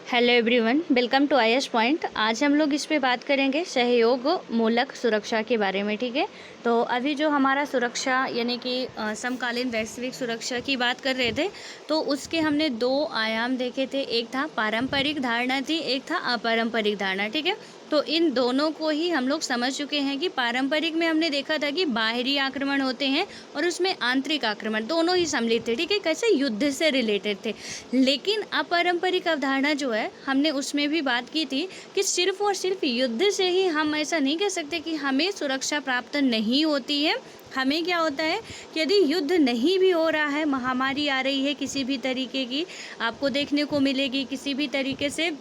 Hello everyone, welcome to IS point. आज हम लोग इस पे बात करेंगे सहयोग मूलक सुरक्षा के बारे में। ठीक है, तो अभी जो हमारा सुरक्षा यानी कि समकालीन वैश्विक सुरक्षा की बात कर रहे थे, तो उसके हमने दो आयाम देखे थे। एक था पारंपरिक धारणा थी, एक था अपारंपरिक धारणा। ठीक है, तो इन दोनों को ही हम लोग समझ चुके हैं कि पारंपरिक में हमने देखा था कि बाहरी आक्रमण होते हैं और उसमें आंतरिक आक्रमण, दोनों ही सम्मिलित थे। ठीक है, कैसे युद्ध से रिलेटेड थे। लेकिन अपारंपरिक अवधारणा जो है, हमने उसमें भी बात की थी कि सिर्फ और सिर्फ युद्ध से ही हम ऐसा नहीं कह सकते कि हमें सुरक्षा प्राप्त नहीं होती है। हमें क्या होता है कि यदि युद्ध नहीं भी हो रहा है, महामारी आ रही है किसी भी तरीके की, आपको देखने को मिलेगी किसी भी तरीके से,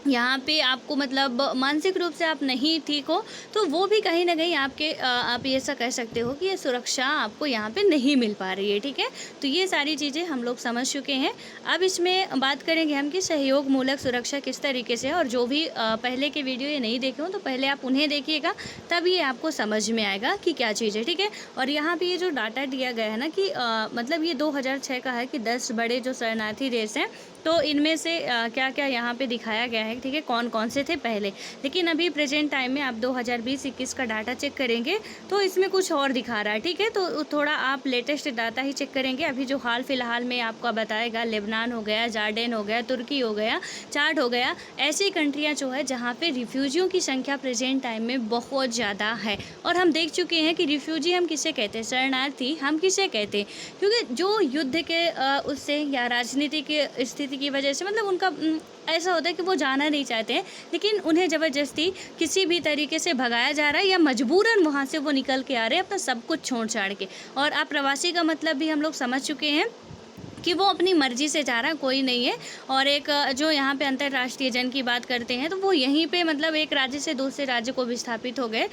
यहाँ पे आपको मतलब मानसिक रूप से आप नहीं ठीक हो, तो वो भी कहीं ना कहीं आप ये ऐसा कह सकते हो कि ये सुरक्षा आपको यहाँ पे नहीं मिल पा रही है। ठीक है, तो ये सारी चीज़ें हम लोग समझ चुके हैं। अब इसमें बात करेंगे हम कि सहयोग मूलक सुरक्षा किस तरीके से है। और जो भी पहले के वीडियो ये नहीं देखे हो तो पहले आप उन्हें देखिएगा, तब ये आपको समझ में आएगा कि क्या चीज़ है। ठीक है, और यहाँ पर ये जो डाटा दिया गया है ना कि मतलब ये 2006 का है कि 10 बड़े जो शरणार्थी देश हैं, तो इनमें से क्या क्या यहाँ पे दिखाया गया है। ठीक है, कौन कौन से थे पहले, लेकिन अभी प्रेजेंट टाइम में आप 2020-21 का डाटा चेक करेंगे तो इसमें कुछ और दिखा रहा है। ठीक है, तो थोड़ा आप लेटेस्ट डाटा ही चेक करेंगे। अभी जो हाल फिलहाल में आपको बताएगा, लेबनान हो गया, जॉर्डन हो गया, तुर्की हो गया, चाड हो गया, ऐसी कंट्रियाँ जो है जहाँ पे रिफ्यूजियों की संख्या प्रेजेंट टाइम में बहुत ज़्यादा है। और हम देख चुके हैं कि रिफ्यूजी हम किसे कहते हैं, शरणार्थी हम किसे कहते हैं, क्योंकि जो युद्ध के उससे या राजनीति की स्थिति की वजह से, मतलब उनका ऐसा होता है कि वो जाना नहीं चाहते हैं, लेकिन उन्हें ज़बरदस्ती किसी भी तरीके से भगाया जा रहा है या मजबूरन वहाँ से वो निकल के आ रहे हैं अपना सब कुछ छोड़ छाड़ के। और अप्रवासी का मतलब भी हम लोग समझ चुके हैं कि वो अपनी मर्ज़ी से जा रहा है, कोई नहीं है। और एक जो यहाँ पे अंतर्राष्ट्रीय जन की बात करते हैं, तो वो यहीं पे मतलब एक राज्य से दूसरे राज्य को विस्थापित हो गए,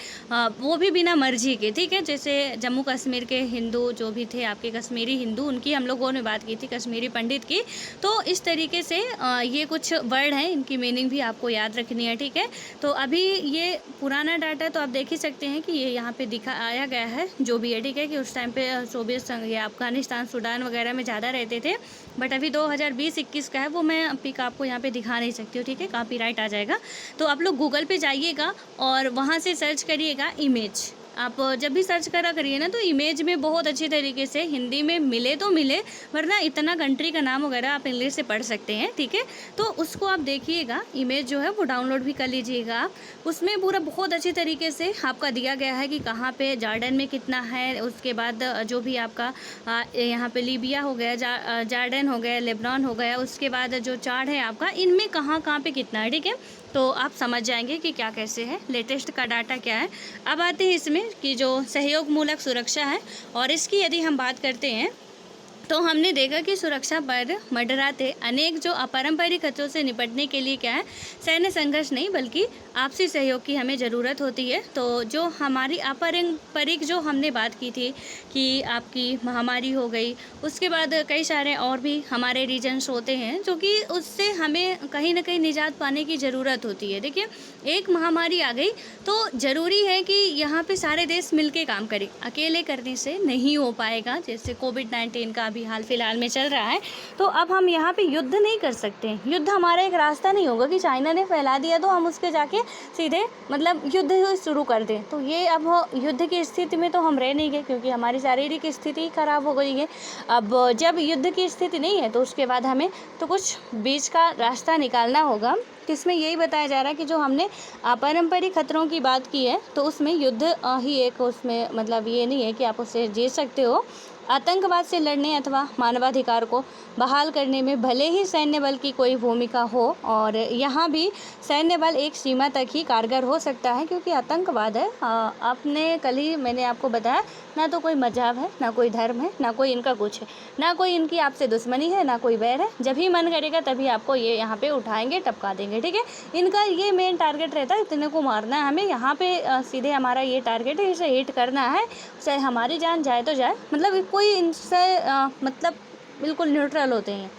वो भी बिना मर्जी के। ठीक है, जैसे जम्मू कश्मीर के हिंदू जो भी थे, आपके कश्मीरी हिंदू, उनकी हम लोगों ने बात की थी, कश्मीरी पंडित की। तो इस तरीके से ये कुछ वर्ड हैं, इनकी मीनिंग भी आपको याद रखनी है। ठीक है, तो अभी ये पुराना डाटा तो आप देख ही सकते हैं कि ये यहाँ पे दिखाया गया है जो भी है। ठीक है, कि उस टाइम पे सोवियत संघ या अफगानिस्तान, सूडान वगैरह में ज़्यादा रहते थे, बट अभी 2020-21 का है, वो मैं पिक आपको यहाँ पे दिखा नहीं सकती हूँ। ठीक है, कॉपीराइट आ जाएगा। तो आप लोग गूगल पे जाइएगा और वहाँ से सर्च करिएगा इमेज। आप जब भी सर्च करा करिए ना, तो इमेज में बहुत अच्छी तरीके से हिंदी में मिले तो मिले, वरना इतना कंट्री का नाम वगैरह आप इंग्लिश से पढ़ सकते हैं। ठीक है, तो उसको आप देखिएगा, इमेज जो है वो डाउनलोड भी कर लीजिएगा आप। उसमें पूरा बहुत अच्छी तरीके से आपका दिया गया है कि कहाँ पे जॉर्डन में कितना है, उसके बाद जो भी आपका यहाँ पे लीबिया हो गया, जॉर्डन हो गया, लेबनान हो गया, उसके बाद जो चाड है आपका, इनमें कहाँ कहाँ पे कितना है। ठीक है, तो आप समझ जाएंगे कि क्या कैसे है, लेटेस्ट का डाटा क्या है। अब आते हैं इसमें कि जो सहयोग मूलक सुरक्षा है, और इसकी यदि हम बात करते हैं तो हमने देखा कि सुरक्षा पर मंडराते अनेक जो अपारंपरिक खतरों से निपटने के लिए क्या है, सैन्य संघर्ष नहीं बल्कि आपसी सहयोग की हमें ज़रूरत होती है। तो जो हमारी अपारंपरिक जो हमने बात की थी कि आपकी महामारी हो गई, उसके बाद कई सारे और भी हमारे रीजन्स होते हैं जो कि उससे हमें कहीं ना कहीं निजात पाने की ज़रूरत होती है। देखिए, एक महामारी आ गई तो ज़रूरी है कि यहाँ पे सारे देश मिलके काम करें, अकेले करने से नहीं हो पाएगा। जैसे कोविड-19 का अभी हाल फिलहाल में चल रहा है, तो अब हम यहाँ पे युद्ध नहीं कर सकते। युद्ध हमारा एक रास्ता नहीं होगा कि चाइना ने फैला दिया तो हम उसके जाके सीधे मतलब युद्ध शुरू कर दें। तो ये अब युद्ध की स्थिति में तो हम रह नहीं गए, क्योंकि हमारी शारीरिक स्थिति खराब हो गई है। अब जब युद्ध की स्थिति नहीं है तो उसके बाद हमें तो कुछ बीच का रास्ता निकालना होगा। इसमें यही बताया जा रहा है कि जो हमने पारंपरिक खतरों की बात की है, तो उसमें युद्ध ही एक, उसमें मतलब ये नहीं है कि आप उससे जीत सकते हो। आतंकवाद से लड़ने अथवा मानवाधिकार को बहाल करने में भले ही सैन्य बल की कोई भूमिका हो, और यहाँ भी सैन्य बल एक सीमा तक ही कारगर हो सकता है, क्योंकि आतंकवाद है। आपने कल ही मैंने आपको बताया, ना तो कोई मजहब है, ना कोई धर्म है, ना कोई इनका कुछ है, ना कोई इनकी आपसे दुश्मनी है, ना कोई बैर है। जब ही मन करेगा तभी आपको ये यहाँ पे उठाएंगे, टपका देंगे। ठीक है, इनका ये मेन टारगेट रहता है, इतने को मारना है हमें, यहाँ पे सीधे हमारा ये टारगेट है, इसे हिट करना है, चाहे हमारी जान जाए तो जाए। मतलब कोई इनसे मतलब बिल्कुल न्यूट्रल होते हैं,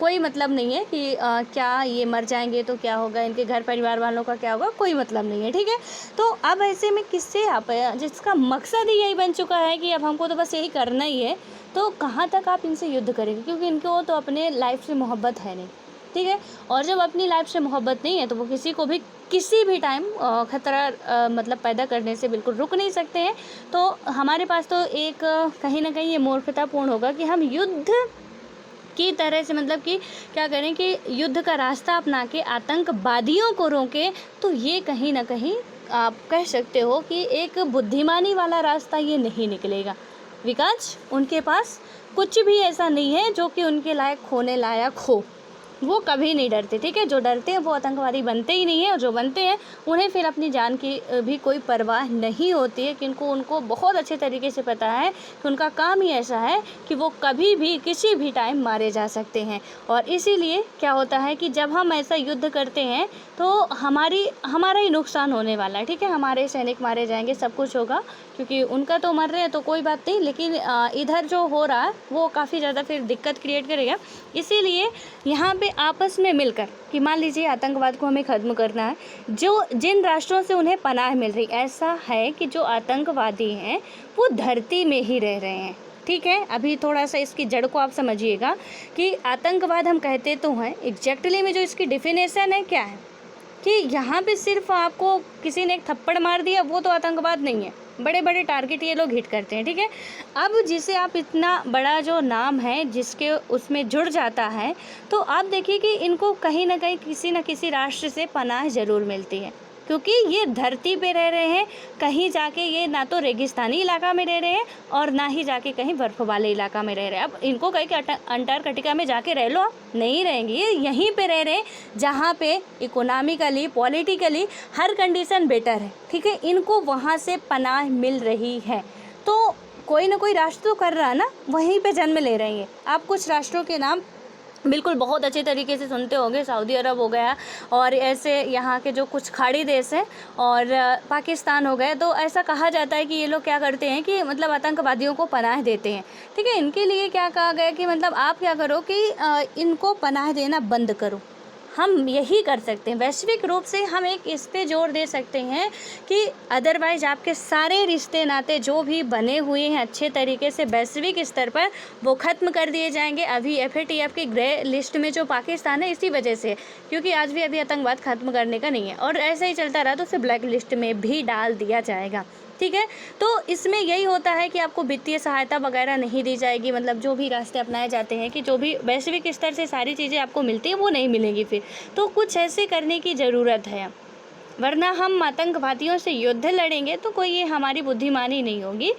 कोई मतलब नहीं है कि क्या ये मर जाएंगे तो क्या होगा, इनके घर परिवार वालों का क्या होगा, कोई मतलब नहीं है। ठीक है, तो अब ऐसे में किससे आप, जिसका मकसद ही यही बन चुका है कि अब हमको तो बस यही करना ही है, तो कहाँ तक आप इनसे युद्ध करेंगे, क्योंकि इनको तो अपने लाइफ से मोहब्बत है नहीं। ठीक है। और जब अपनी लाइफ से मोहब्बत नहीं है तो वो किसी को भी किसी भी टाइम खतरा मतलब पैदा करने से बिल्कुल रुक नहीं सकते हैं। तो हमारे पास तो एक कहीं ना कहीं ये मूर्खतापूर्ण होगा कि हम युद्ध की तरह से मतलब कि क्या करें कि युद्ध का रास्ता अपना के आतंकवादियों को रोकें। तो ये कहीं ना कहीं आप कह सकते हो कि एक बुद्धिमानी वाला रास्ता ये नहीं निकलेगा, बिकॉज उनके पास कुछ भी ऐसा नहीं है जो कि उनके लायक होने लायक हो। वो कभी नहीं डरते, ठीक है। जो डरते हैं वो आतंकवादी बनते ही नहीं है, और जो बनते हैं उन्हें फिर अपनी जान की भी कोई परवाह नहीं होती है, क्योंकि उनको बहुत अच्छे तरीके से पता है कि उनका काम ही ऐसा है कि वो कभी भी किसी भी टाइम मारे जा सकते हैं। और इसीलिए क्या होता है कि जब हम ऐसा युद्ध करते हैं तो हमारा ही नुकसान होने वाला है, ठीक है। हमारे सैनिक मारे जाएंगे, सब कुछ होगा, क्योंकि उनका तो मर रहे हैं तो कोई बात नहीं, लेकिन इधर जो हो रहा है वो काफ़ी ज़्यादा फिर दिक्कत क्रिएट करेगा। इसीलिए यहाँ पे आपस में मिलकर कि मान लीजिए आतंकवाद को हमें ख़त्म करना है, जो जिन राष्ट्रों से उन्हें पनाह मिल रही, ऐसा है कि जो आतंकवादी हैं वो धरती में ही रह रहे हैं, ठीक है। अभी थोड़ा सा इसकी जड़ को आप समझिएगा कि आतंकवाद हम कहते तो हैं, एग्जैक्टली में जो इसकी डिफिनेशन है क्या है कि यहाँ पे सिर्फ आपको किसी ने एक थप्पड़ मार दिया वो तो आतंकवाद नहीं है, बड़े बड़े टारगेट ये लोग हिट करते हैं, ठीक है। अब जिसे आप इतना बड़ा जो नाम है जिसके उसमें जुड़ जाता है, तो आप देखिए कि इनको कहीं ना कहीं किसी न किसी राष्ट्र से पनाह ज़रूर मिलती है, क्योंकि ये धरती पे रह रहे हैं। कहीं जाके ये ना तो रेगिस्तानी इलाका में रह रहे हैं और ना ही जाके कहीं बर्फ़ वाले इलाका में रह रहे हैं। अब इनको कहीं कि अंटार्कटिका में जाके रह लो, आप नहीं रहेंगे, ये यहीं पे रह रहे हैं जहाँ पे इकोनॉमिकली पॉलिटिकली हर कंडीशन बेटर है, ठीक है। इनको वहाँ से पनाह मिल रही है, तो कोई ना कोई राष्ट्र तो कर रहा है ना, वहीं पर जन्म ले रहे हैं। आप कुछ राष्ट्रों के नाम बिल्कुल बहुत अच्छे तरीके से सुनते होंगे, सऊदी अरब हो गया और ऐसे यहाँ के जो कुछ खाड़ी देश हैं और पाकिस्तान हो गए। तो ऐसा कहा जाता है कि ये लोग क्या करते हैं कि मतलब आतंकवादियों को पनाह देते हैं, ठीक है। इनके लिए क्या कहा गया कि मतलब आप क्या करो कि इनको पनाह देना बंद करो। हम यही कर सकते हैं, वैश्विक रूप से हम एक इस पे जोर दे सकते हैं कि अदरवाइज़ आपके सारे रिश्ते नाते जो भी बने हुए हैं अच्छे तरीके से वैश्विक स्तर पर, वो ख़त्म कर दिए जाएंगे। अभी FATF की ग्रे लिस्ट में जो पाकिस्तान है इसी वजह से, क्योंकि आज भी अभी आतंकवाद ख़त्म करने का नहीं है, और ऐसा ही चलता रहा तो उसे ब्लैक लिस्ट में भी डाल दिया जाएगा, ठीक है। तो इसमें यही होता है कि आपको वित्तीय सहायता वगैरह नहीं दी जाएगी, मतलब जो भी रास्ते अपनाए जाते हैं कि जो भी वैश्विक स्तर से सारी चीज़ें आपको मिलती हैं वो नहीं मिलेंगी फिर। तो कुछ ऐसे करने की ज़रूरत है, वरना हम आतंकवादियों से युद्ध लड़ेंगे तो कोई ये हमारी बुद्धिमानी नहीं होगी।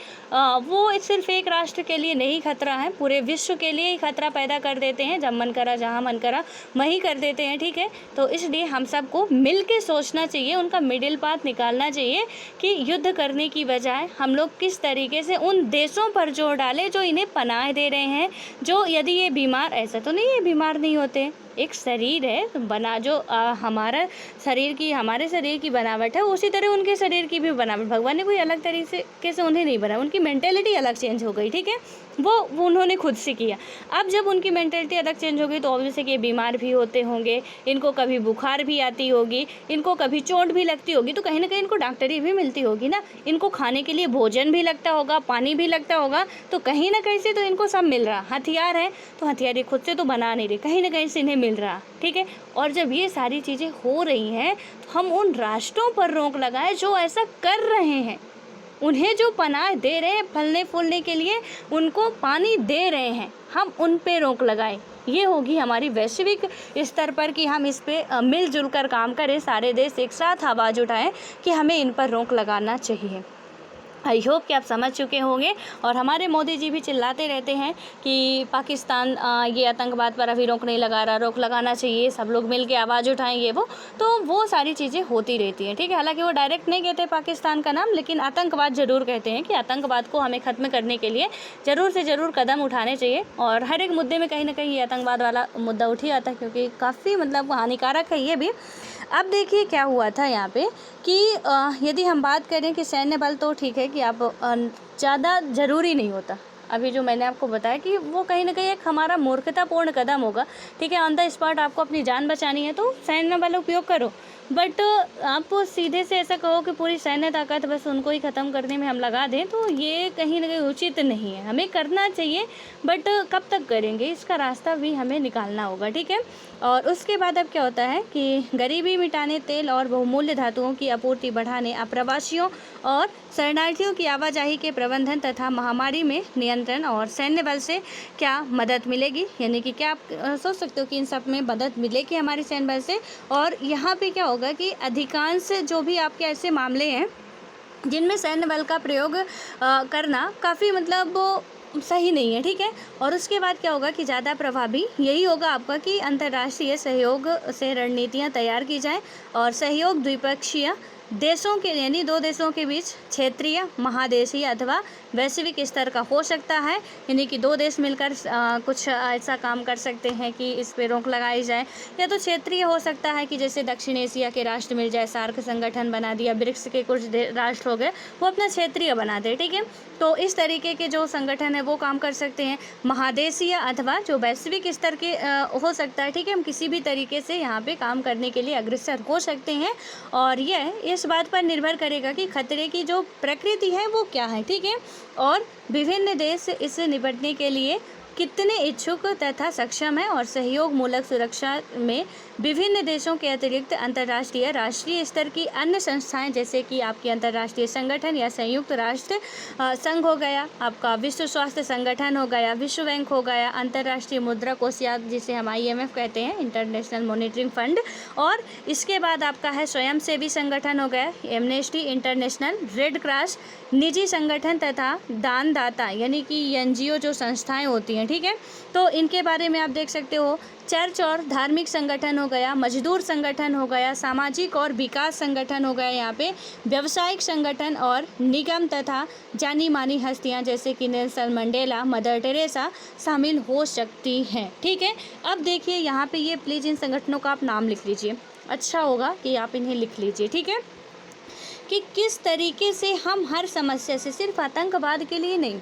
वो सिर्फ एक राष्ट्र के लिए नहीं खतरा है, पूरे विश्व के लिए ही खतरा पैदा कर देते हैं। जब मन करा जहाँ मन करा वहीं कर देते हैं, ठीक है। तो इसलिए हम सबको मिल के सोचना चाहिए, उनका मिडिल पाथ निकालना चाहिए कि युद्ध करने की बजाय हम लोग किस तरीके से उन देशों पर जोर डालें जो इन्हें पनाह दे रहे हैं। जो यदि ये बीमार, ऐसा तो नहीं है बीमार नहीं होते, एक शरीर है बना जो हमारे शरीर की बनावट है, उसी तरह उनके शरीर की भी बनावट भगवान ने कोई अलग तरीके से उन्हें नहीं बनाया। उनकी मेंटेलिटी अलग चेंज हो गई, ठीक है, वो उन्होंने खुद से किया। अब जब उनकी मेंटेलिटी अलग चेंज हो गई तो ऑब्वियस है कि ये बीमार भी होते होंगे, इनको कभी बुखार भी आती होगी, इनको कभी चोट भी लगती होगी, तो कहीं ना कहीं इनको डॉक्टरी भी मिलती होगी ना। इनको खाने के लिए भोजन भी लगता होगा, पानी भी लगता होगा, तो कहीं ना कहीं से तो इनको सब मिल रहा। हथियार है तो हथियार ये खुद से तो बना नहीं रहे, कहीं ना कहीं से इन्हें मिल रहा, ठीक है। और जब ये सारी चीज़ें हो रही हैं तो हम उन राष्ट्रों पर रोक लगाएं जो ऐसा कर रहे हैं, उन्हें जो पनाह दे रहे हैं फलने फूलने के लिए, उनको पानी दे रहे हैं, हम उन पे रोक लगाएं। ये होगी हमारी वैश्विक स्तर पर कि हम इस पे मिलजुल कर काम करें, सारे देश एक साथ आवाज़ उठाएं कि हमें इन पर रोक लगाना चाहिए। आई होप कि आप समझ चुके होंगे। और हमारे मोदी जी भी चिल्लाते रहते हैं कि पाकिस्तान ये आतंकवाद पर अभी रोक नहीं लगा रहा, रोक लगाना चाहिए, सब लोग मिल के आवाज़ उठाएंगे, वो सारी चीज़ें होती रहती हैं, ठीक है। हालांकि वो डायरेक्ट नहीं कहते पाकिस्तान का नाम, लेकिन आतंकवाद ज़रूर कहते हैं कि आतंकवाद को हमें ख़त्म करने के लिए ज़रूर से ज़रूर कदम उठाने चाहिए। और हर एक मुद्दे में कहीं ना कहीं ये आतंकवाद वाला मुद्दा उठ ही आता है, क्योंकि काफ़ी मतलब हानिकारक है ये भी। अब देखिए क्या हुआ था यहाँ पे कि यदि हम बात करें कि सैन्य बल, तो ठीक है कि आप ज़्यादा ज़रूरी नहीं होता। अभी जो मैंने आपको बताया कि वो कहीं ना कहीं एक हमारा मूर्खतापूर्ण कदम होगा, ठीक है। ऑन द स्पॉट आपको अपनी जान बचानी है तो सैन्य बल उपयोग करो, बट आप सीधे से ऐसा कहो कि पूरी सैन्य ताकत बस उनको ही ख़त्म करने में हम लगा दें, तो ये कहीं ना कहीं उचित नहीं है। हमें करना चाहिए, बट कब तक करेंगे, इसका रास्ता भी हमें निकालना होगा, ठीक है। और उसके बाद अब क्या होता है कि गरीबी मिटाने, तेल और बहुमूल्य धातुओं की आपूर्ति बढ़ाने, अप्रवासियों और शरणार्थियों की आवाजाही के प्रबंधन तथा महामारी में नियंत्रण और सैन्य बल से क्या मदद मिलेगी, यानी कि क्या आप सोच सकते हो कि इन सब में मदद मिलेगी हमारे सैन्य बल से। और यहाँ पे क्या होगा कि अधिकांश जो भी आपके ऐसे मामले हैं जिनमें सैन्य बल का प्रयोग करना काफ़ी मतलब सही नहीं है, ठीक है। और उसके बाद क्या होगा कि ज़्यादा प्रभावी यही होगा आपका कि अंतर्राष्ट्रीय सहयोग से रणनीतियाँ तैयार की जाएं और सहयोग द्विपक्षीय देशों के यानी दो देशों के बीच क्षेत्रीय, महादेशीय अथवा वैश्विक स्तर का हो सकता है, यानी कि दो देश मिलकर कुछ ऐसा काम कर सकते हैं कि इस पे रोक लगाई जाए। या तो क्षेत्रीय हो सकता है कि जैसे दक्षिण एशिया के राष्ट्र मिल जाए, सार्क संगठन बना दिया, ब्रिक्स के कुछ राष्ट्र हो गए, वो अपना क्षेत्रीय बना दे, ठीक है। तो इस तरीके के जो संगठन है वो काम कर सकते हैं। महादेशीय अथवा जो वैश्विक स्तर के हो सकता है, ठीक है। हम किसी भी तरीके से यहाँ पे काम करने के लिए अग्रसर हो सकते हैं, और यह इस बात पर निर्भर करेगा कि खतरे की जो प्रकृति है वो क्या है, ठीक है। और विभिन्न देश इससे निपटने के लिए कितने इच्छुक तथा सक्षम है, और सहयोग मूलक सुरक्षा में विभिन्न देशों के अतिरिक्त अंतर्राष्ट्रीय, राष्ट्रीय स्तर की अन्य संस्थाएं जैसे कि आपकी अंतर्राष्ट्रीय संगठन या संयुक्त राष्ट्र संघ हो गया, आपका विश्व स्वास्थ्य संगठन हो गया, विश्व बैंक हो गया, अंतर्राष्ट्रीय मुद्रा कोष या जिसे हम IMF कहते हैं, इंटरनेशनल मॉनिटरिंग फंड, और इसके बाद आपका है स्वयंसेवी संगठन हो गया, एमनेस्टी इंटरनेशनल, रेड क्रॉस, निजी संगठन तथा दानदाता यानी कि NGO जो संस्थाएं होती हैं, ठीक है। तो इनके बारे में आप देख सकते हो, चर्च और धार्मिक संगठन हो गया, मजदूर संगठन हो गया, सामाजिक और विकास संगठन हो गया, यहाँ पे व्यावसायिक संगठन और निगम तथा जानी मानी हस्तियाँ जैसे कि नेल्सन मंडेला, मदर टेरेसा शामिल हो सकती हैं, ठीक है। अब देखिए यहाँ पे ये प्लीज़ इन संगठनों का आप नाम लिख लीजिए, अच्छा होगा कि आप इन्हें लिख लीजिए, ठीक है, कि किस तरीके से हम हर समस्या से, सिर्फ आतंकवाद के लिए नहीं,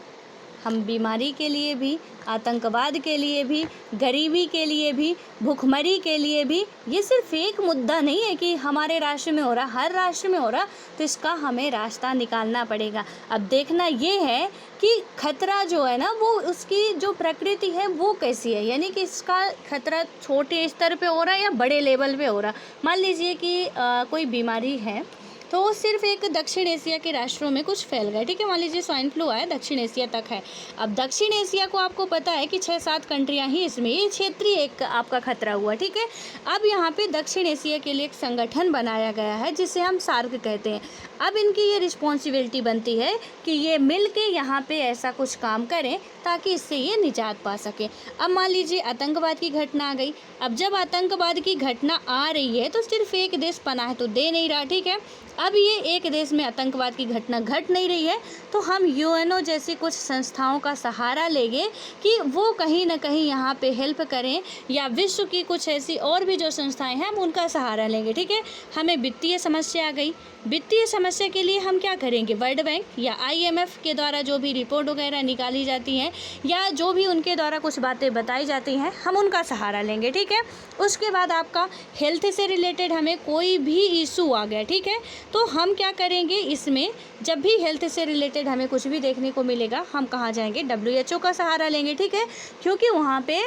हम बीमारी के लिए भी, आतंकवाद के लिए भी, गरीबी के लिए भी, भुखमरी के लिए भी, ये सिर्फ एक मुद्दा नहीं है कि हमारे राष्ट्र में हो रहा, हर राष्ट्र में हो रहा, तो इसका हमें रास्ता निकालना पड़ेगा। अब देखना ये है कि खतरा जो है ना वो उसकी जो प्रकृति है वो कैसी है, यानी कि इसका खतरा छोटे स्तर पे हो रहा है या बड़े लेवल पे हो रहा। मान लीजिए कि कोई बीमारी है तो वो सिर्फ एक दक्षिण एशिया के राष्ट्रों में कुछ फैल गया, ठीक है। मान लीजिए स्वाइन फ्लू आया, दक्षिण एशिया तक है। अब दक्षिण एशिया को आपको पता है कि 6-7 कंट्रियां ही इसमें, ये क्षेत्रीय एक आपका खतरा हुआ, ठीक है। अब यहाँ पे दक्षिण एशिया के लिए एक संगठन बनाया गया है जिसे हम सार्क कहते हैं। अब इनकी ये रिस्पॉन्सिबिलिटी बनती है कि ये मिल के यहाँ पे ऐसा कुछ काम करें ताकि इससे ये निजात पा सके। अब मान लीजिए आतंकवाद की घटना आ गई। अब जब आतंकवाद की घटना आ रही है तो सिर्फ एक देश पनाह तो दे नहीं रहा, ठीक है। अब ये एक देश में आतंकवाद की घटना घट नहीं रही है तो हम UNO जैसी कुछ संस्थाओं का सहारा लेंगे कि वो कहीं ना कहीं यहाँ पे हेल्प करें, या विश्व की कुछ ऐसी और भी जो संस्थाएं हैं हम उनका सहारा लेंगे, ठीक है। हमें वित्तीय समस्या आ गई, वित्तीय समस्या के लिए हम क्या करेंगे, वर्ल्ड बैंक या IMF के द्वारा जो भी रिपोर्ट वगैरह निकाली जाती हैं या जो भी उनके द्वारा कुछ बातें बताई जाती हैं हम उनका सहारा लेंगे, ठीक है। उसके बाद आपका हेल्थ से रिलेटेड हमें कोई भी इशू आ गया, ठीक है, तो हम क्या करेंगे, इसमें जब भी हेल्थ से रिलेटेड हमें कुछ भी देखने को मिलेगा हम कहाँ जाएंगे, WHO का सहारा लेंगे, ठीक है। क्योंकि वहाँ पे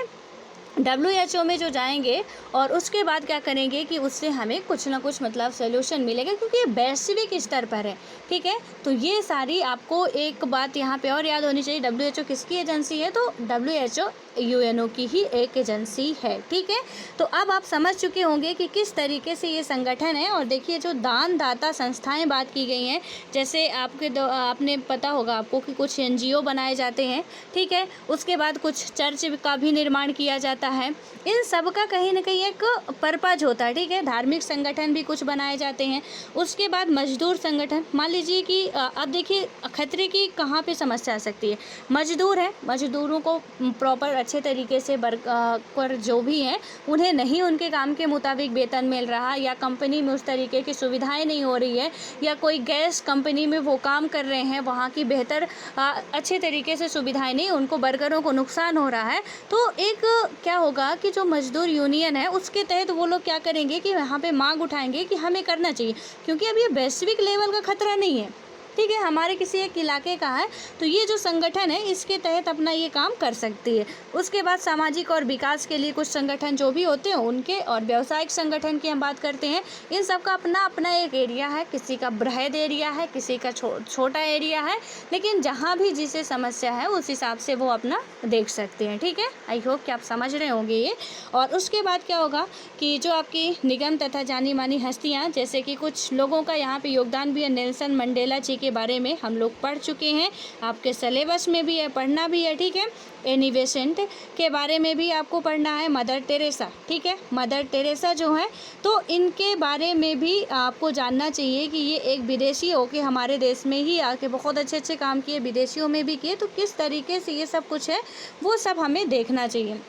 WHO में जो जाएंगे और उसके बाद क्या करेंगे कि उससे हमें कुछ ना कुछ मतलब सोल्यूशन मिलेगा, क्योंकि ये वैश्विक स्तर पर है, ठीक है। तो ये सारी आपको एक बात यहाँ पे और याद होनी चाहिए, WHO किसकी एजेंसी है, तो WHO UNO की ही एक एजेंसी है, ठीक है। तो अब आप समझ चुके होंगे कि किस तरीके से ये संगठन है। और देखिए जो दानदाता संस्थाएं बात की गई हैं, जैसे आपने पता होगा आपको कि कुछ NGO बनाए जाते हैं, ठीक है। उसके बाद कुछ चर्च का भी निर्माण किया जाता है। इन सब का कहीं ना कहीं एक पर्पज होता है, ठीक है। धार्मिक संगठन भी कुछ बनाए जाते हैं। उसके बाद मजदूर संगठन, मान लीजिए कि अब देखिए खतरे की कहाँ पे समस्या आ सकती है, मजदूर है, मजदूरों को प्रॉपर अच्छे तरीके से वर्कर जो भी हैं उन्हें नहीं उनके काम के मुताबिक वेतन मिल रहा, या कंपनी में उस तरीके की सुविधाएं नहीं हो रही है, या कोई गैस कंपनी में वो काम कर रहे हैं वहाँ की बेहतर अच्छे तरीके से सुविधाएं नहीं, उनको वर्करों को नुकसान हो रहा है। तो एक क्या क्या होगा कि जो मजदूर यूनियन है उसके तहत वो लोग क्या करेंगे कि यहाँ पे मांग उठाएंगे कि हमें करना चाहिए, क्योंकि अब ये वैश्विक लेवल का खतरा नहीं है, ठीक है, हमारे किसी एक इलाके का है, तो ये जो संगठन है इसके तहत अपना ये काम कर सकती है। उसके बाद सामाजिक और विकास के लिए कुछ संगठन जो भी होते हैं उनके, और व्यावसायिक संगठन की हम बात करते हैं, इन सब का अपना अपना एक एरिया है, किसी का बृहद एरिया है, किसी का छोटा एरिया है, लेकिन जहाँ भी जिसे समस्या है उस हिसाब से वो अपना देख सकते हैं, ठीक है। आई होप कि आप समझ रहे होंगे ये। और उसके बाद क्या होगा कि जो आपकी निगम तथा जानी मानी हस्तियाँ, जैसे कि कुछ लोगों का यहाँ पे योगदान भी है, नेल्सन मंडेला जी के बारे में हम लोग पढ़ चुके हैं, आपके सिलेबस में भी है, पढ़ना भी है, ठीक है। एनी बेसेंट के बारे में भी आपको पढ़ना है, मदर टेरेसा, ठीक है, मदर टेरेसा जो है, तो इनके बारे में भी आपको जानना चाहिए कि ये एक विदेशी हो के हमारे देश में ही आके बहुत अच्छे अच्छे काम किए, विदेशियों में भी किए, तो किस तरीके से ये सब कुछ है वो सब हमें देखना चाहिए।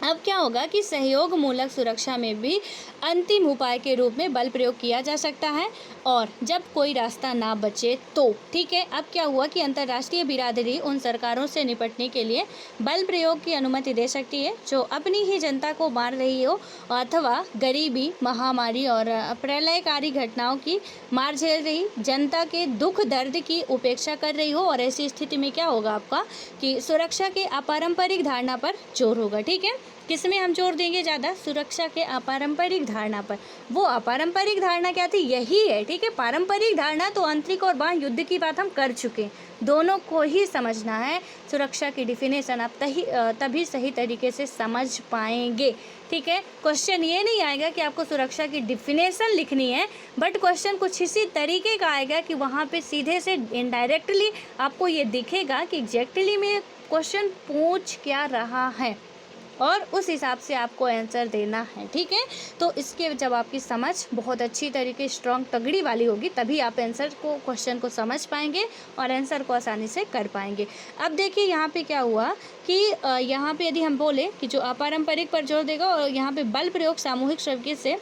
अब क्या होगा कि सहयोग मूलक सुरक्षा में भी अंतिम उपाय के रूप में बल प्रयोग किया जा सकता है, और जब कोई रास्ता ना बचे तो, ठीक है। अब क्या हुआ कि अंतर्राष्ट्रीय बिरादरी उन सरकारों से निपटने के लिए बल प्रयोग की अनुमति दे सकती है जो अपनी ही जनता को मार रही हो, अथवा गरीबी, महामारी और प्रलयकारी घटनाओं की मार झेल रही जनता के दुख दर्द की उपेक्षा कर रही हो। और ऐसी स्थिति में क्या होगा आपका कि सुरक्षा के अपारंपरिक धारणा पर जोर होगा, ठीक है। किसमें हम जोर देंगे ज़्यादा? सुरक्षा के अपारंपरिक धारणा पर। वो अपारंपरिक धारणा क्या थी? यही है, ठीक है। पारंपरिक धारणा तो आंतरिक और बाह्य युद्ध की बात हम कर चुके, दोनों को ही समझना है। सुरक्षा की डिफिनेशन आप तभी सही तरीके से समझ पाएंगे, ठीक है। क्वेश्चन ये नहीं आएगा कि आपको सुरक्षा की डिफिनेशन लिखनी है, बट क्वेश्चन कुछ इसी तरीके का आएगा कि वहाँ पे सीधे से इनडायरेक्टली आपको ये दिखेगा कि एग्जैक्टली में क्वेश्चन पूछ क्या रहा है, और उस हिसाब से आपको आंसर देना है, ठीक है। तो इसके जब आपकी समझ बहुत अच्छी तरीके स्ट्रॉन्ग तगड़ी वाली होगी, तभी आप आंसर को, क्वेश्चन को समझ पाएंगे और आंसर को आसानी से कर पाएंगे। अब देखिए यहाँ पे क्या हुआ कि यहाँ पे यदि हम बोले कि जो अपारंपरिक पर जोर देगा, और यहाँ पे बल प्रयोग सामूहिक तरीके से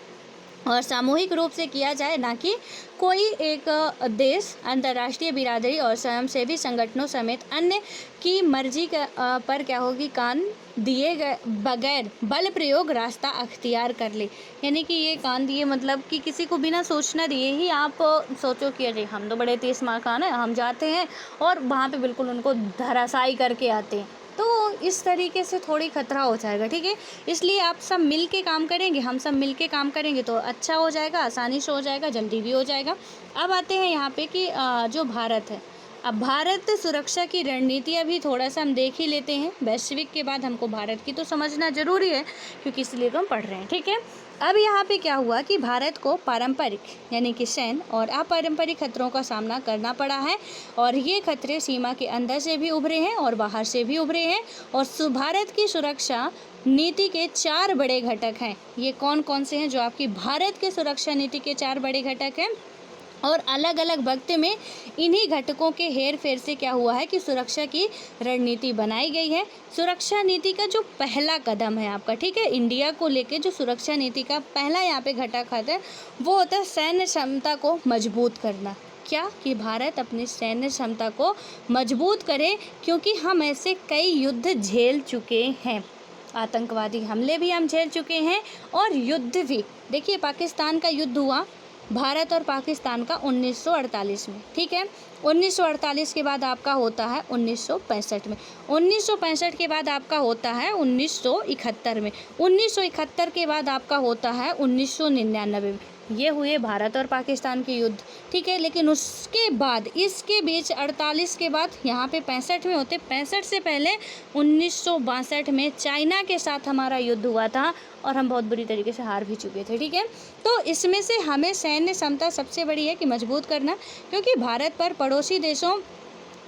और सामूहिक रूप से किया जाए, ना कि कोई एक देश, अंतर्राष्ट्रीय बिरादरी और स्वयंसेवी संगठनों समेत अन्य की मर्जी पर क्या होगी, कान दिए गए बगैर बल प्रयोग रास्ता अख्तियार कर ले। यानी कि ये कान दिए मतलब कि किसी को बिना सोचना दिए ही आप सोचो कि अरे हम तो बड़े तेज मकान है, हम जाते हैं और वहाँ पे बिल्कुल उनको धराशायी करके आते हैं, तो इस तरीके से थोड़ी खतरा हो जाएगा, ठीक है। इसलिए आप सब मिल के काम करेंगे, हम सब मिल के काम करेंगे तो अच्छा हो जाएगा, आसानी से हो जाएगा, जल्दी भी हो जाएगा। अब आते हैं यहाँ पे कि जो भारत है, अब भारत सुरक्षा की रणनीति अभी थोड़ा सा हम देख ही लेते हैं। वैश्विक के बाद हमको भारत की तो समझना ज़रूरी है, क्योंकि इसलिए तो हम पढ़ रहे हैं, ठीक है। अब यहाँ पे क्या हुआ कि भारत को पारंपरिक यानी कि सैन्य और अपारंपरिक खतरों का सामना करना पड़ा है, और ये खतरे सीमा के अंदर से भी उभरे हैं और बाहर से भी उभरे हैं। और भारत की सुरक्षा नीति के 4 बड़े घटक हैं। ये कौन कौन से हैं जो आपकी भारत के सुरक्षा नीति के 4 बड़े घटक हैं, और अलग अलग वक्त में इन्हीं घटकों के हेर फेर से क्या हुआ है कि सुरक्षा की रणनीति बनाई गई है। सुरक्षा नीति का जो पहला कदम है आपका, ठीक है, इंडिया को लेके जो सुरक्षा नीति का पहला यहाँ पे घटक है वो होता है सैन्य क्षमता को मजबूत करना। क्या कि भारत अपनी सैन्य क्षमता को मजबूत करे, क्योंकि हम ऐसे कई युद्ध झेल चुके हैं, आतंकवादी हमले भी हम झेल चुके हैं और युद्ध भी। देखिए पाकिस्तान का युद्ध हुआ भारत और पाकिस्तान का 1948 में, ठीक है। 1948 के बाद आपका होता है 1965 में, 1965 के बाद आपका होता है 1971 में, 1971 के बाद आपका होता है 1999 में। ये हुए भारत और पाकिस्तान के युद्ध, ठीक है। लेकिन उसके बाद इसके बीच 48 के बाद यहाँ पे 65 में होते, 65 से पहले 1962 में चाइना के साथ हमारा युद्ध हुआ था और हम बहुत बुरी तरीके से हार भी चुके थे, ठीक है। तो इसमें से हमें सैन्य क्षमता सबसे बड़ी है कि मजबूत करना, क्योंकि भारत पर पड़ोसी देशों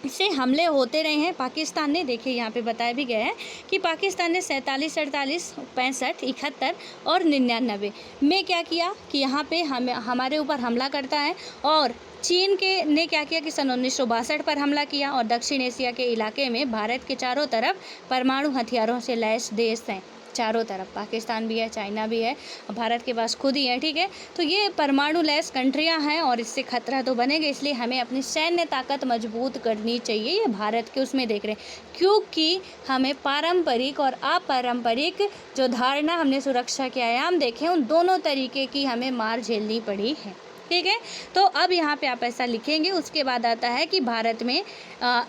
से हमले होते रहे हैं। पाकिस्तान ने, देखिए यहाँ पे बताया भी गया है कि पाकिस्तान ने 47, 48, 65, 71 और 99 में क्या किया कि यहाँ पे हमारे ऊपर हमला करता है। और चीन के ने क्या किया कि सन 1962 पर हमला किया, और दक्षिण एशिया के इलाके में भारत के चारों तरफ परमाणु हथियारों से लैस देश हैं। चारों तरफ, पाकिस्तान भी है, चाइना भी है, भारत के पास खुद ही है, ठीक है। तो ये परमाणु लेस कंट्रियां हैं और इससे खतरा तो बनेगा, इसलिए हमें अपनी सैन्य ताकत मजबूत करनी चाहिए। ये भारत के उसमें देख रहे हैं, क्योंकि हमें पारंपरिक और अपारंपरिक जो धारणा हमने सुरक्षा के आयाम देखे, उन दोनों तरीके की हमें मार झेलनी पड़ी है, ठीक है। तो अब यहाँ पे आप ऐसा लिखेंगे। उसके बाद आता है कि भारत में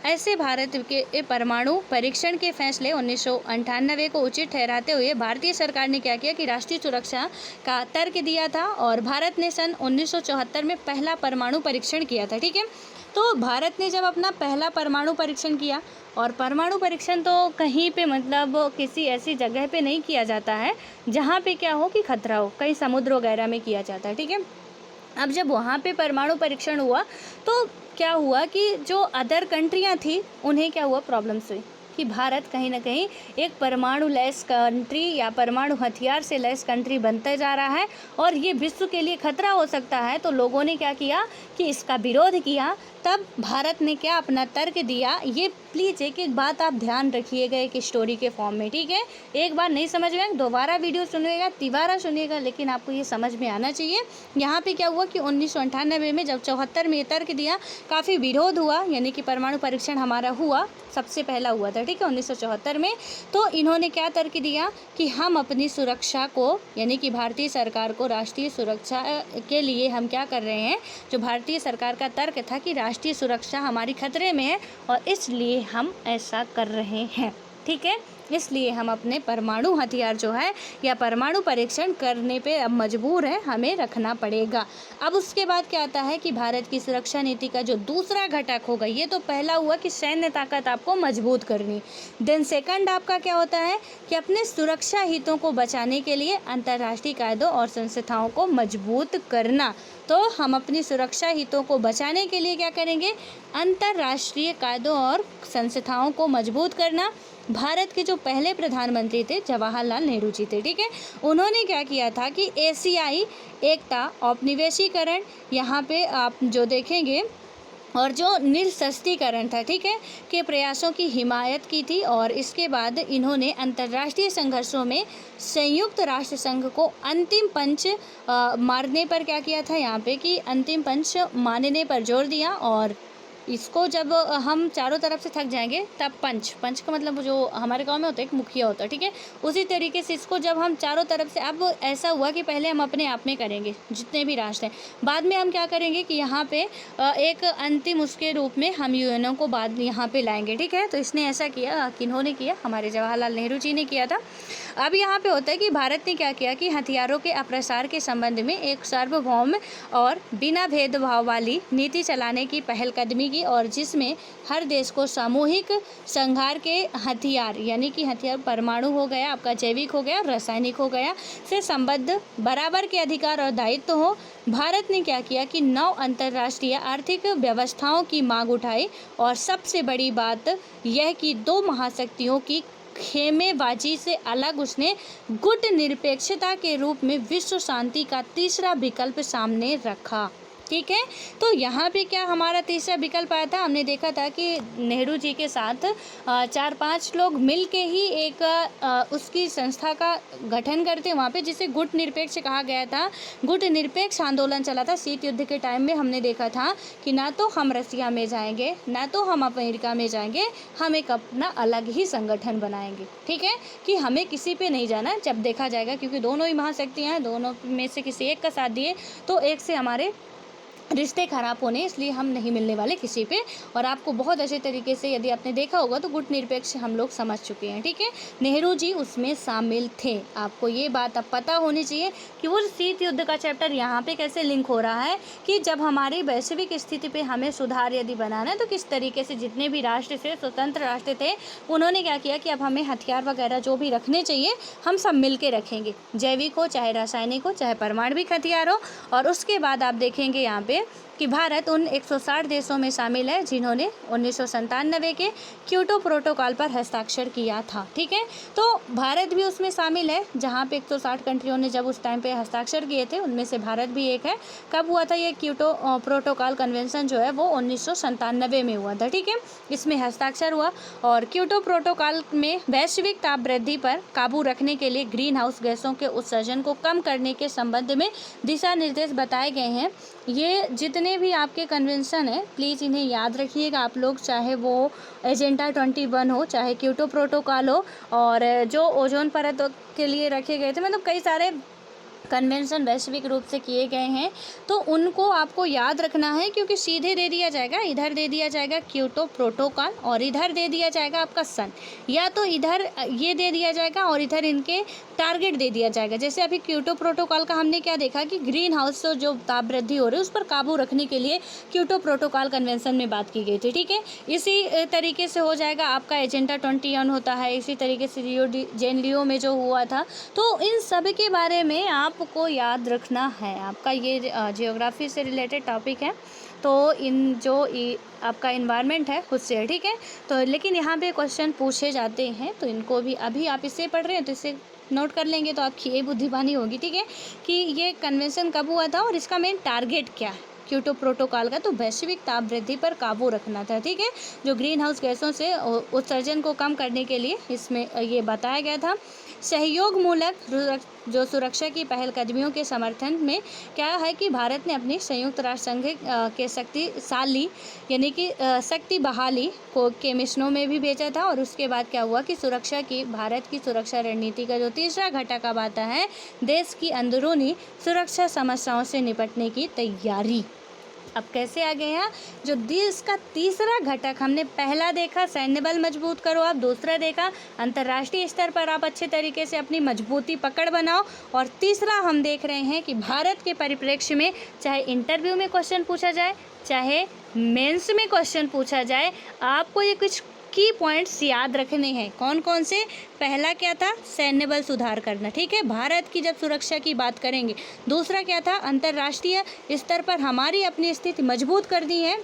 ऐसे भारत के परमाणु परीक्षण के फैसले 1998 को उचित ठहराते हुए भारतीय सरकार ने क्या किया कि राष्ट्रीय सुरक्षा का तर्क दिया था और भारत ने सन 1974 में पहला परमाणु परीक्षण किया था, ठीक है। तो भारत ने जब अपना पहला परमाणु परीक्षण किया, और परमाणु परीक्षण तो कहीं पे मतलब किसी ऐसी जगह पे नहीं किया जाता है जहाँ पे क्या हो कि खतरा हो, कहीं समुद्र वगैरह में किया जाता है, ठीक है। अब जब वहाँ पे परमाणु परीक्षण हुआ तो क्या हुआ कि जो अदर कंट्रियाँ थी उन्हें क्या हुआ, प्रॉब्लम्स हुई कि भारत कहीं ना कहीं एक परमाणु लेस कंट्री या परमाणु हथियार से लेस कंट्री बनता जा रहा है और ये विश्व के लिए खतरा हो सकता है। तो लोगों ने क्या किया कि इसका विरोध किया। तब भारत ने क्या अपना तर्क दिया। ये प्लीज़ एक एक बात आप ध्यान रखिएगा एक स्टोरी के फॉर्म में, ठीक है। एक बार नहीं समझ में दोबारा वीडियो सुनिएगा, तिबारा सुनिएगा, लेकिन आपको ये समझ में आना चाहिए। यहाँ पे क्या हुआ कि 1998 में जब 74 में ये तर्क दिया, काफ़ी विरोध हुआ, यानी कि परमाणु परीक्षण हमारा हुआ, सबसे पहला हुआ था, ठीक है, 1974 में। तो इन्होंने क्या तर्क दिया कि हम अपनी सुरक्षा को, यानी कि भारतीय सरकार को राष्ट्रीय सुरक्षा के लिए हम क्या कर रहे हैं, जो भारतीय सरकार का तर्क था कि राष्ट्रीय सुरक्षा हमारी खतरे में है और इसलिए हम ऐसा कर रहे हैं, ठीक है। इसलिए हम अपने परमाणु हथियार जो है या परमाणु परीक्षण करने पे अब मजबूर हैं, हमें रखना पड़ेगा। अब उसके बाद क्या आता है कि भारत की सुरक्षा नीति का जो दूसरा घटक होगा, ये तो पहला हुआ कि सैन्य ताकत आपको मजबूत करनी, देन सेकंड आपका क्या होता है कि अपने सुरक्षा हितों को बचाने के लिए अंतर्राष्ट्रीय कायदों और संस्थाओं को मजबूत करना। तो हम अपनी सुरक्षा हितों को बचाने के लिए क्या करेंगे, अंतर्राष्ट्रीय कायदों और संस्थाओं को मजबूत करना। भारत के जो पहले प्रधानमंत्री थे जवाहरलाल नेहरू जी थे, ठीक है, उन्होंने क्या किया था कि एशियाई एकता, औपनिवेशीकरण, यहाँ पे आप जो देखेंगे, और जो निरस्त्रीकरण था, ठीक है, के प्रयासों की हिमायत की थी। और इसके बाद इन्होंने अंतर्राष्ट्रीय संघर्षों में संयुक्त राष्ट्र संघ को अंतिम पंच मारने पर क्या किया था यहाँ पे कि अंतिम पंच मानने पर जोर दिया। और इसको जब हम चारों तरफ से थक जाएंगे तब पंच का मतलब जो हमारे गांव में होता है एक मुखिया होता है, ठीक है, उसी तरीके से इसको जब हम चारों तरफ से, अब ऐसा हुआ कि पहले हम अपने आप में करेंगे जितने भी राष्ट्र हैं, बाद में हम क्या करेंगे कि यहाँ पे एक अंतिम उसके रूप में हम यूएनओ को बाद यहाँ पे लाएंगे, ठीक है। तो इसने ऐसा किया, किन्होंने किया, हमारे जवाहरलाल नेहरू जी ने किया था। अब यहाँ पे होता है कि भारत ने क्या किया कि हथियारों के अप्रसार के संबंध में एक सार्वभौम और बिना भेदभाव वाली नीति चलाने की पहलकदमी की, और जिसमें हर देश को सामूहिक संहार के हथियार, यानी कि हथियार परमाणु हो गया, आपका जैविक हो गया, रासायनिक हो गया, से संबद्ध बराबर के अधिकार और दायित्व हो। भारत ने क्या किया कि 9 अंतर्राष्ट्रीय आर्थिक व्यवस्थाओं की मांग उठाई, और सबसे बड़ी बात यह कि 2 महाशक्तियों की खेमेबाजी से अलग उसने गुट निरपेक्षता के रूप में विश्व शांति का तीसरा विकल्प सामने रखा, ठीक है। तो यहाँ पे क्या हमारा तीसरा विकल्प आया था, हमने देखा था कि नेहरू जी के साथ 4-5 लोग मिल के ही एक उसकी संस्था का गठन करते वहाँ पे, जिसे गुट निरपेक्ष कहा गया था। गुट निरपेक्ष आंदोलन चला था शीत युद्ध के टाइम में। हमने देखा था कि ना तो हम रसिया में जाएंगे, ना तो हम अमेरिका में जाएंगे, हम एक अपना अलग ही संगठन बनाएंगे, ठीक है, कि हमें किसी पे नहीं जाना। जब देखा जाएगा, क्योंकि दोनों ही महाशक्तियाँ हैं, दोनों में से किसी एक का साथ दिए तो एक से हमारे रिश्ते खराब होने, इसलिए हम नहीं मिलने वाले किसी पे। और आपको बहुत अच्छे तरीके से यदि आपने देखा होगा तो गुट निरपेक्ष हम लोग समझ चुके हैं, ठीक है। नेहरू जी उसमें शामिल थे। आपको ये बात अब पता होनी चाहिए कि वो शीत युद्ध का चैप्टर यहाँ पे कैसे लिंक हो रहा है, कि जब हमारी वैश्विक स्थिति पे हमें सुधार यदि बनाना है तो किस तरीके से जितने भी राष्ट्र थे, स्वतंत्र राष्ट्र थे, उन्होंने क्या किया कि अब हमें हथियार वगैरह जो भी रखने चाहिए हम सब मिल के रखेंगे, जैविक हो चाहे रासायनिक हो चाहे परमाणविक हथियार हो। और उसके बाद आप देखेंगे यहाँ पे कि भारत उन 160 देशों में शामिल है जिन्होंने 1997 के क्योटो प्रोटोकॉल पर हस्ताक्षर किया था। ठीक है, तो भारत भी उसमें शामिल है जहाँ पे 160 कंट्रियों ने जब उस टाइम पे हस्ताक्षर किए थे, उनमें से भारत भी एक है। कब हुआ था ये क्योटो प्रोटोकॉल कन्वेंशन जो है वो 1997 में हुआ था। ठीक है, इसमें हस्ताक्षर हुआ और क्योटो प्रोटोकॉल में वैश्विक ताप वृद्धि पर काबू रखने के लिए ग्रीन हाउस गैसों के उत्सर्जन को कम करने के संबंध में दिशा निर्देश बताए गए हैं। ये जितने भी आपके कन्वेंशन है प्लीज़ इन्हें याद रखिएगा आप लोग, चाहे वो एजेंडा 21 हो, चाहे क्योटो प्रोटोकॉल हो, और जो ओजोन परत के लिए रखे गए थे, मतलब कई सारे कन्वेंशन वैश्विक रूप से किए गए हैं, तो उनको आपको याद रखना है, क्योंकि सीधे दे दिया जाएगा, इधर दे दिया जाएगा क्योटो प्रोटोकॉल और इधर दे दिया जाएगा आपका सन, या तो इधर ये दे दिया जाएगा और इधर इनके टारगेट दे दिया जाएगा। जैसे अभी क्योटो प्रोटोकॉल का हमने क्या देखा कि ग्रीन हाउस जो ताप वृद्धि हो रही है उस पर काबू रखने के लिए क्योटो प्रोटोकॉल कन्वेंशन में बात की गई थी। ठीक है, इसी तरीके से हो जाएगा आपका एजेंडा 21 होता है, इसी तरीके से रियो डी जेनेरियो में जो हुआ था। तो इन सब के बारे में आपको याद रखना है, आपका ये जियोग्राफी से रिलेटेड टॉपिक है, तो इन जो आपका इन्वायरमेंट है उससे है। ठीक है, तो लेकिन यहाँ पे क्वेश्चन पूछे जाते हैं, तो इनको भी अभी आप इससे पढ़ रहे हैं तो इसे नोट कर लेंगे तो आपकी ये बुद्धिमानी होगी। ठीक है, कि ये कन्वेंशन कब हुआ था और इसका मेन टारगेट क्या है क्योटो प्रोटोकॉल का, तो वैश्विक ताप वृद्धि पर काबू रखना था। ठीक है, जो ग्रीन हाउस गैसों से उत्सर्जन को कम करने के लिए इसमें ये बताया गया था। सहयोग मूलक जो सुरक्षा की पहलकदमियों के समर्थन में क्या है कि भारत ने अपनी संयुक्त राष्ट्र संघ के शक्तिशाली यानी कि शक्ति बहाली को के मिशनों में भी भेजा था। और उसके बाद क्या हुआ कि सुरक्षा की भारत की सुरक्षा रणनीति का जो तीसरा घटक अब आता है, देश की अंदरूनी सुरक्षा समस्याओं से निपटने की तैयारी। अब कैसे आ गए हैं, जो देश का तीसरा घटक हमने पहला देखा सैन्य बल मजबूत करो, आप दूसरा देखा अंतर्राष्ट्रीय स्तर पर आप अच्छे तरीके से अपनी मजबूती पकड़ बनाओ, और तीसरा हम देख रहे हैं कि भारत के परिप्रेक्ष्य में चाहे इंटरव्यू में क्वेश्चन पूछा जाए, चाहे मेंस में क्वेश्चन पूछा जाए, आपको ये कुछ की पॉइंट्स याद रखने हैं। कौन कौन से, पहला क्या था, सैन्य बल सुधार करना। ठीक है, भारत की जब सुरक्षा की बात करेंगे। दूसरा क्या था, अंतर्राष्ट्रीय स्तर पर हमारी अपनी स्थिति मजबूत करनी है।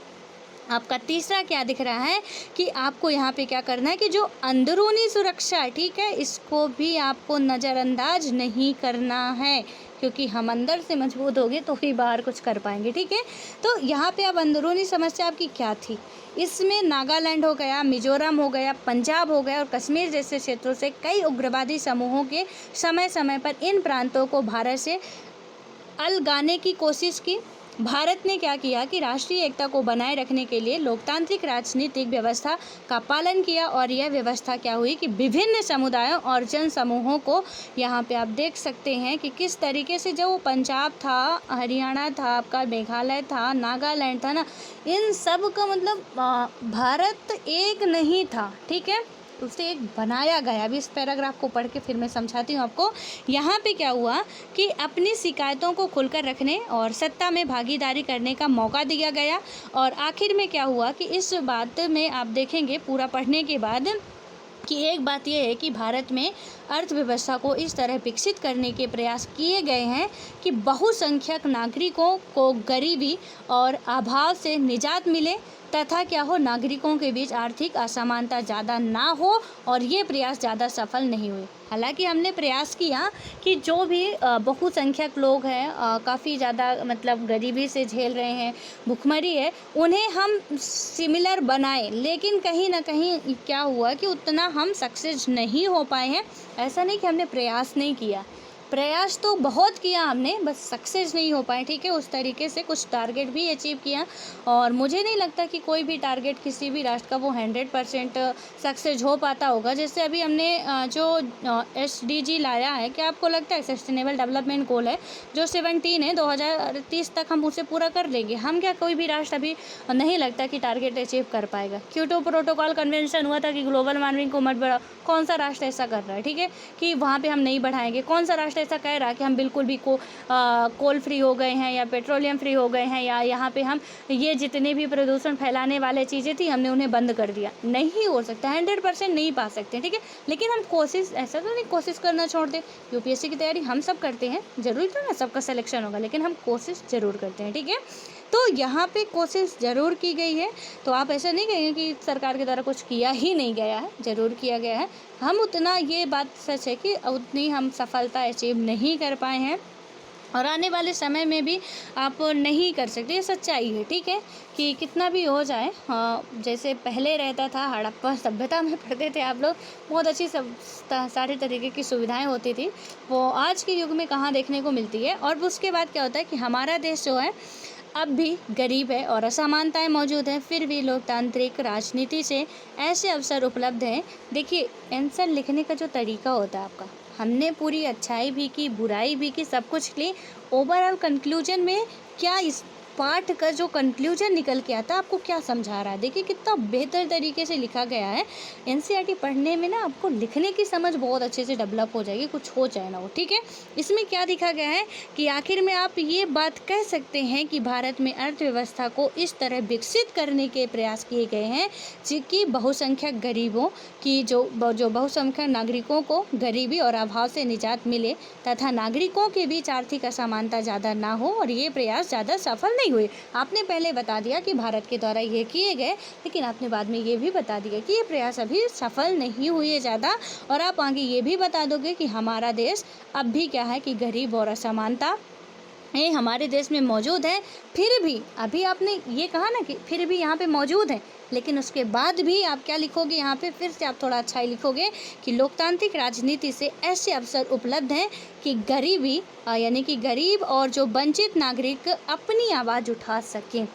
आपका तीसरा क्या दिख रहा है कि आपको यहाँ पे क्या करना है कि जो अंदरूनी सुरक्षा, ठीक है, इसको भी आपको नज़रअंदाज नहीं करना है, क्योंकि हम अंदर से मजबूत होंगे तो ही बाहर कुछ कर पाएंगे। ठीक है, तो यहाँ पे अब अंदरूनी समस्या आपकी क्या थी, इसमें नागालैंड हो गया, मिजोरम हो गया, पंजाब हो गया और कश्मीर जैसे क्षेत्रों से कई उग्रवादी समूहों के समय समय पर इन प्रांतों को भारत से अलगाने की कोशिश की। भारत ने क्या किया कि राष्ट्रीय एकता को बनाए रखने के लिए लोकतांत्रिक राजनीतिक व्यवस्था का पालन किया, और यह व्यवस्था क्या हुई कि विभिन्न समुदायों और जन समूहों को, यहाँ पे आप देख सकते हैं कि किस तरीके से जो पंजाब था, हरियाणा था, आपका मेघालय था, नागालैंड था ना, इन सब का मतलब भारत एक नहीं था। ठीक है, उसे एक बनाया गया। अभी इस पैराग्राफ को पढ़ के फिर मैं समझाती हूँ आपको। यहाँ पे क्या हुआ कि अपनी शिकायतों को खुलकर रखने और सत्ता में भागीदारी करने का मौका दिया गया। और आखिर में क्या हुआ कि इस बात में आप देखेंगे पूरा पढ़ने के बाद कि एक बात यह है कि भारत में अर्थव्यवस्था को इस तरह विकसित करने के प्रयास किए गए हैं कि बहुसंख्यक नागरिकों को गरीबी और अभाव से निजात मिले, तथा क्या हो, नागरिकों के बीच आर्थिक असमानता ज़्यादा ना हो, और ये प्रयास ज़्यादा सफल नहीं हुए। हालांकि हमने प्रयास किया कि जो भी बहुसंख्यक लोग हैं, काफ़ी ज़्यादा मतलब गरीबी से झेल रहे हैं, भुखमरी है, उन्हें हम सिमिलर बनाएं, लेकिन कहीं ना कहीं क्या हुआ कि उतना हम सक्सेस नहीं हो पाए हैं। ऐसा नहीं कि हमने प्रयास नहीं किया, प्रयास तो बहुत किया हमने, बस सक्सेस नहीं हो पाए। ठीक है, उस तरीके से कुछ टारगेट भी अचीव किया, और मुझे नहीं लगता कि कोई भी टारगेट किसी भी राष्ट्र का वो 100% सक्सेस हो पाता होगा। जैसे अभी हमने जो SDG लाया है, क्या आपको लगता है सस्टेनेबल डेवलपमेंट गोल है जो 17 है, 2030 तक हम उसे पूरा कर लेंगे? हम क्या, कोई भी राष्ट्र अभी नहीं लगता कि टारगेट अचीव कर पाएगा। क्योटो प्रोटोकॉल कन्वेंशन हुआ था कि ग्लोबल वार्मिंग को मत बढ़ाओ, कौन सा राष्ट्र ऐसा कर रहा है? ठीक है, कि वहाँ पर हम नहीं बढ़ाएंगे। कौन सा राष्ट्र ऐसा कह रहा है कि हम बिल्कुल भी कोल फ्री हो गए हैं या पेट्रोलियम फ्री हो गए हैं, या यहाँ पे हम ये जितने भी प्रदूषण फैलाने वाले चीज़ें थी हमने उन्हें बंद कर दिया? नहीं हो सकता, 100% नहीं पा सकते। ठीक है, लेकिन हम कोशिश, ऐसा तो नहीं कोशिश करना छोड़ दें। UPSC की तैयारी हम सब करते हैं, जरूरी तो ना सबका सिलेक्शन होगा, लेकिन हम कोशिश ज़रूर करते हैं। ठीक है, तो यहाँ पे कोशिश ज़रूर की गई है। तो आप ऐसा नहीं कहेंगे कि सरकार के द्वारा कुछ किया ही नहीं गया है, ज़रूर किया गया है। हम उतना, ये बात सच है कि उतनी हम सफलता अचीव नहीं कर पाए हैं और आने वाले समय में भी आप नहीं कर सकते, ये सच्चाई है, ठीक है। कि कितना भी हो जाए, जैसे पहले रहता था, हड़प्पा सभ्यता में पढ़ते थे आप लोग, बहुत अच्छी सब सारे तरीके की सुविधाएं होती थी, वो आज के युग में कहाँ देखने को मिलती है। और उसके बाद क्या होता है कि हमारा देश जो है अब भी गरीब है और असमानताएं मौजूद हैं, फिर भी लोकतांत्रिक राजनीति से ऐसे अवसर उपलब्ध हैं। देखिए, आंसर लिखने का जो तरीका होता है आपका, हमने पूरी अच्छाई भी की, बुराई भी की, सब कुछ की, ओवरऑल कंक्लूजन में क्या इस पाठ का जो कंक्लूजन निकल के आता है, आपको क्या समझा रहा है। देखिए कितना बेहतर तरीके से लिखा गया है। एनसीईआरटी पढ़ने में ना आपको लिखने की समझ बहुत अच्छे से डेवलप हो जाएगी, कुछ हो जाए ना हो, ठीक है। इसमें क्या लिखा गया है कि आखिर में आप ये बात कह सकते हैं कि भारत में अर्थव्यवस्था को इस तरह विकसित करने के प्रयास किए गए हैं कि बहुसंख्यक गरीबों की जो बहुसंख्यक नागरिकों को गरीबी और अभाव से निजात मिले तथा नागरिकों के बीच आर्थिक असमानता ज़्यादा ना हो, और ये प्रयास ज़्यादा सफल नहीं हुए। आपने पहले बता दिया कि भारत के द्वारा ये किए गए, लेकिन आपने बाद में ये भी बता दिया कि ये प्रयास अभी सफल नहीं हुए ज़्यादा, और आप आगे ये भी बता दोगे कि हमारा देश अब भी क्या है कि गरीब और असमानता ये हमारे देश में मौजूद है। फिर भी अभी आपने ये कहा ना कि फिर भी यहाँ पे मौजूद है, लेकिन उसके बाद भी आप क्या लिखोगे यहाँ पे, फिर से आप थोड़ा अच्छा ही लिखोगे कि लोकतांत्रिक राजनीति से ऐसे अवसर उपलब्ध हैं कि गरीबी यानी कि गरीब और जो वंचित नागरिक अपनी आवाज़ उठा सकें।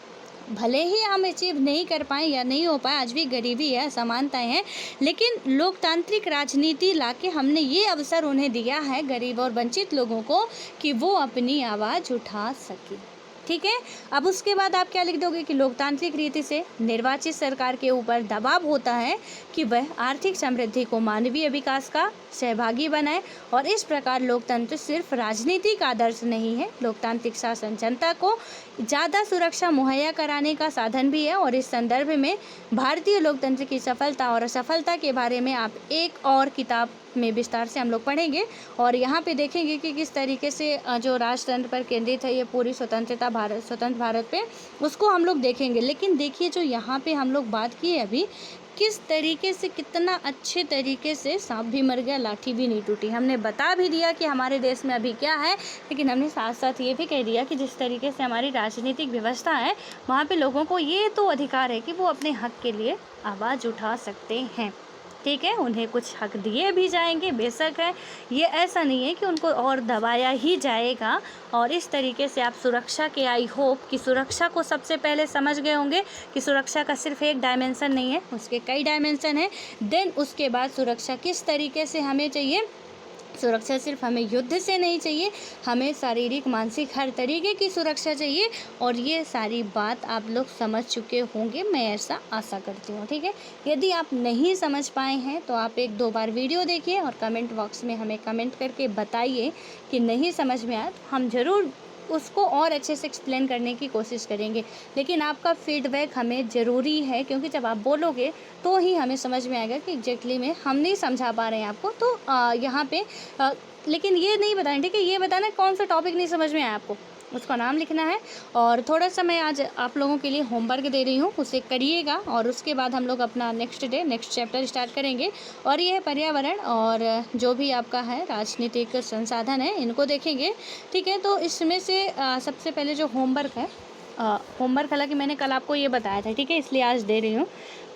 भले ही हम अचीव नहीं कर पाए या नहीं हो पाए, आज भी गरीबी है, असमानताएं हैं, लेकिन लोकतांत्रिक राजनीति लाके हमने ये अवसर उन्हें दिया है, गरीब और वंचित लोगों को, कि वो अपनी आवाज़ उठा सके, ठीक है। अब उसके बाद आप क्या लिख दोगे कि लोकतांत्रिक रीति से निर्वाचित सरकार के ऊपर दबाव होता है कि वह आर्थिक समृद्धि को मानवीय विकास का सहभागी बनाए, और इस प्रकार लोकतंत्र सिर्फ राजनीतिक आदर्श नहीं है, लोकतांत्रिक शासन जनता को ज़्यादा सुरक्षा मुहैया कराने का साधन भी है। और इस संदर्भ में भारतीय लोकतंत्र की सफलता और असफलता के बारे में आप एक और किताब में विस्तार से हम लोग पढ़ेंगे, और यहाँ पे देखेंगे कि किस तरीके से जो राजतंत्र पर केंद्रित है ये पूरी स्वतंत्र भारत पे, उसको हम लोग देखेंगे। लेकिन देखिए जो यहाँ पे हम लोग बात की है अभी, किस तरीके से, कितना अच्छे तरीके से सांप भी मर गया लाठी भी नहीं टूटी। हमने बता भी दिया कि हमारे देश में अभी क्या है, लेकिन हमने साथ साथ ये भी कह दिया कि जिस तरीके से हमारी राजनीतिक व्यवस्था है, वहाँ पे लोगों को ये तो अधिकार है कि वो अपने हक के लिए आवाज़ उठा सकते हैं, ठीक है। उन्हें कुछ हक दिए भी जाएंगे, बेशक है, ये ऐसा नहीं है कि उनको और दबाया ही जाएगा। और इस तरीके से आप सुरक्षा के, आई होप कि सुरक्षा को सबसे पहले समझ गए होंगे कि सुरक्षा का सिर्फ एक डायमेंशन नहीं है, उसके कई डायमेंशन हैं। देन उसके बाद सुरक्षा किस तरीके से हमें चाहिए, सुरक्षा सिर्फ हमें युद्ध से नहीं चाहिए, हमें शारीरिक मानसिक हर तरीके की सुरक्षा चाहिए। और ये सारी बात आप लोग समझ चुके होंगे, मैं ऐसा आशा करती हूँ, ठीक है। यदि आप नहीं समझ पाए हैं तो आप एक दो बार वीडियो देखिए और कमेंट बॉक्स में हमें कमेंट करके बताइए कि नहीं समझ में आया, तो हम ज़रूर उसको और अच्छे से एक्सप्लेन करने की कोशिश करेंगे। लेकिन आपका फीडबैक हमें ज़रूरी है, क्योंकि जब आप बोलोगे तो ही हमें समझ में आएगा कि एग्जैक्टली में हम नहीं समझा पा रहे हैं आपको। तो यहाँ पे लेकिन ये नहीं बताएं, ठीक है, ये बताना कौन सा टॉपिक नहीं समझ में आया आपको, उसका नाम लिखना है। और थोड़ा सा मैं आज आप लोगों के लिए होमवर्क दे रही हूँ, उसे करिएगा, और उसके बाद हम लोग अपना नेक्स्ट चैप्टर स्टार्ट करेंगे। और ये है पर्यावरण और जो भी आपका है राजनीतिक संसाधन है, इनको देखेंगे, ठीक है। तो इसमें से सबसे पहले जो होमवर्क है, होमवर्क हालांकि मैंने कल आपको ये बताया था, ठीक है, इसलिए आज दे रही हूँ।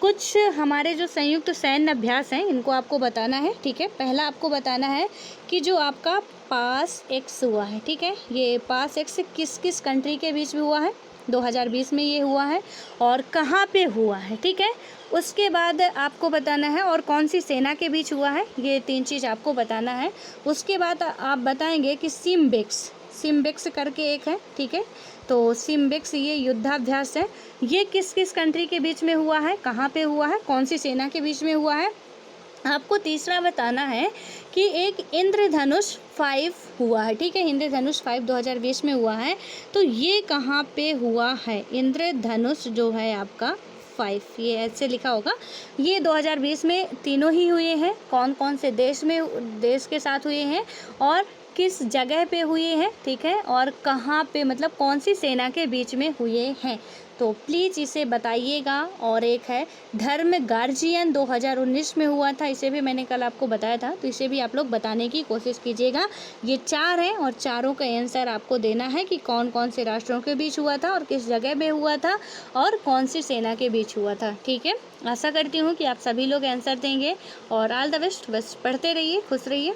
कुछ हमारे जो संयुक्त सैन्य अभ्यास हैं, इनको आपको बताना है, ठीक है। पहला आपको बताना है कि जो आपका पास एक्स हुआ है, ठीक है, ये पास एक्स किस किस कंट्री के बीच में हुआ है, 2020 में ये हुआ है, और कहाँ पे हुआ है, ठीक है। उसके बाद आपको बताना है और कौन सी सेना के बीच हुआ है, ये 3 चीज़ आपको बताना है। उसके बाद आप बताएंगे कि सिम्बेक्स करके एक है, ठीक है, तो सिम्बेक्स ये युद्धाभ्यास है, ये किस किस कंट्री के बीच में हुआ है, कहाँ पे हुआ है, कौन सी सेना के बीच में हुआ है। आपको तीसरा बताना है कि एक इंद्रधनुष 5 हुआ है, ठीक है, इंद्रधनुष 5 2020 में हुआ है, तो ये कहाँ पे हुआ है, इंद्रधनुष जो है आपका 5, ये ऐसे लिखा होगा। ये 2020 में तीनों ही हुए हैं, कौन कौन से देश के साथ हुए हैं और किस जगह पे हुए हैं, ठीक है, और कहाँ पे, मतलब कौन सी सेना के बीच में हुए हैं, तो प्लीज़ इसे बताइएगा। और एक है धर्म गार्जियन 2019 में हुआ था, इसे भी मैंने कल आपको बताया था, तो इसे भी आप लोग बताने की कोशिश कीजिएगा। ये 4 हैं और चारों का आंसर आपको देना है कि कौन कौन से राष्ट्रों के बीच हुआ था और किस जगह पे हुआ था और कौन सी सेना के बीच हुआ था, ठीक है। आशा करती हूँ कि आप सभी लोग आंसर देंगे और ऑल द बेस्ट। बस पढ़ते रहिए, खुश रहिए।